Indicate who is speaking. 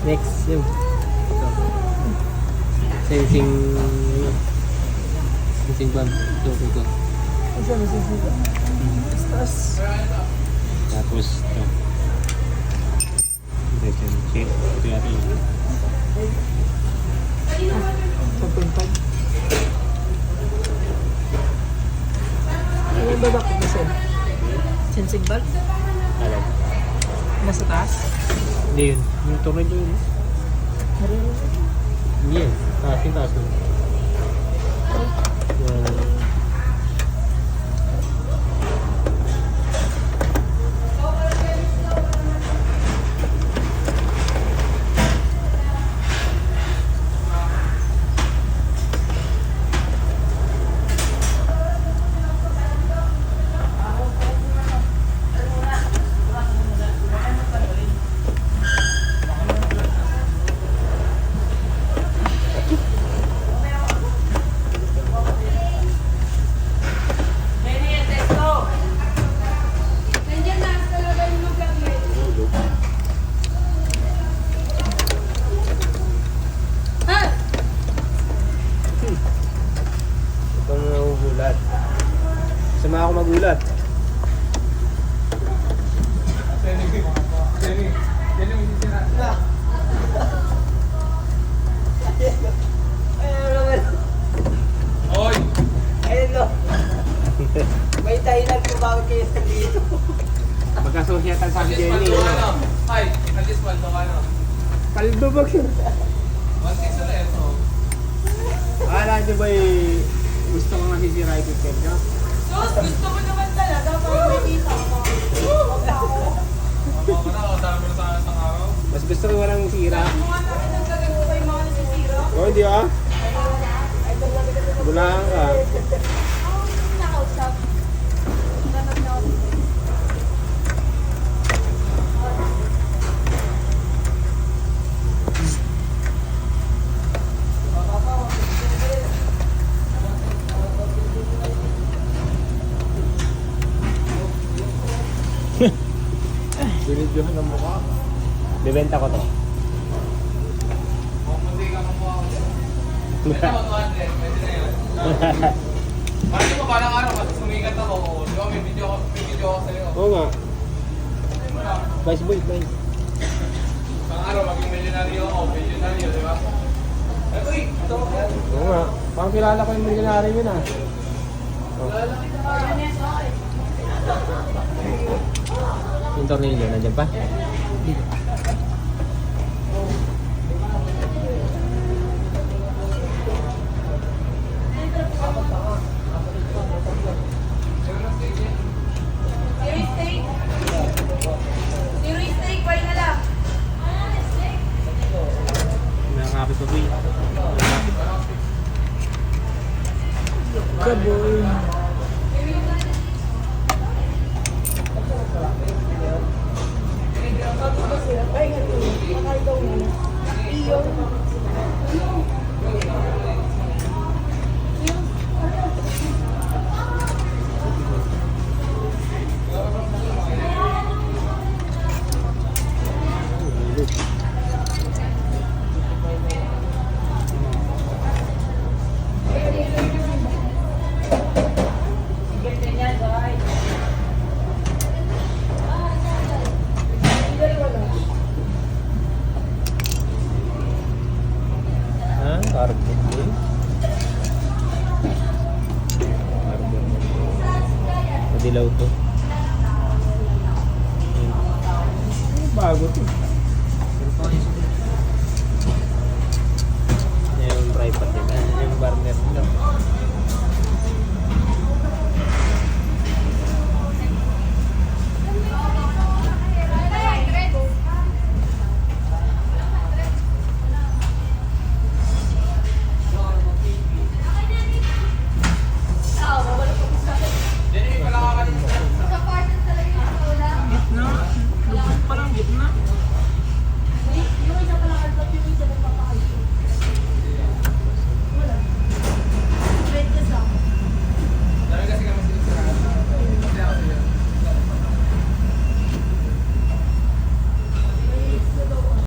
Speaker 1: Next, yun. Ito. Sensing... Sensing bump. Ito.
Speaker 2: Isa na sisiga. Taas.
Speaker 1: Tapos, ito. Check. Ito yata yun.
Speaker 2: 4.5. Ano ba bakit na sir? Sensing bulb?
Speaker 1: Alam.
Speaker 2: Nasa taas?
Speaker 1: Hindi yun. Yung tornado yun. Hindi yan. Taas yung taas yun. Sama ako magulat.
Speaker 3: Hoy!
Speaker 2: Ayun no. May dahilan kung bakit kayo nandito.
Speaker 1: Magkasosyatan sa
Speaker 3: Adjust
Speaker 1: Jenny.
Speaker 3: man ano? Hi! Adjust man ano?
Speaker 1: Palbabag yun.
Speaker 3: 1.6 na ito.
Speaker 1: Akala nyo ba'y gusto ko masisira yung pipin nyo?
Speaker 4: Sus, gusto mo naman talaga para makita mo.
Speaker 3: Ako ka na, kasama mo na sa isang araw.
Speaker 1: Mas gusto ko walang sira.
Speaker 4: Mga natin ang gagawin pa yung mga nasisira.
Speaker 1: O, hindi ah. Bulaan ka.
Speaker 4: Nakausap. Ganap na ako.
Speaker 1: Binidyohan ng mukha. Bibenta ko to.
Speaker 3: Kung hindi ka makuha ko dyan. Ito mo 200, pwede na yun. Bakit mo parang araw, mas sumikat ako. Di ba may video ako sa'yo.
Speaker 1: Oo nga. Vice boy, vice.
Speaker 3: Parang araw, maging milyonaryo ako. Milyonaryo, di ba? Ito eh, ito ako.
Speaker 1: Oo nga. Parang kilala ko yung milyonary yun ah. Oh. Yung tornilyo, nandiyan pa?
Speaker 4: Zero steak? Zero steak, buy na lang.
Speaker 1: Nakakapit pa po yun.
Speaker 2: Kaboy.
Speaker 1: Ha? Carbon din? Carbon. Madilaw to. Bago to. Yung tripod nila. Yung burner nila.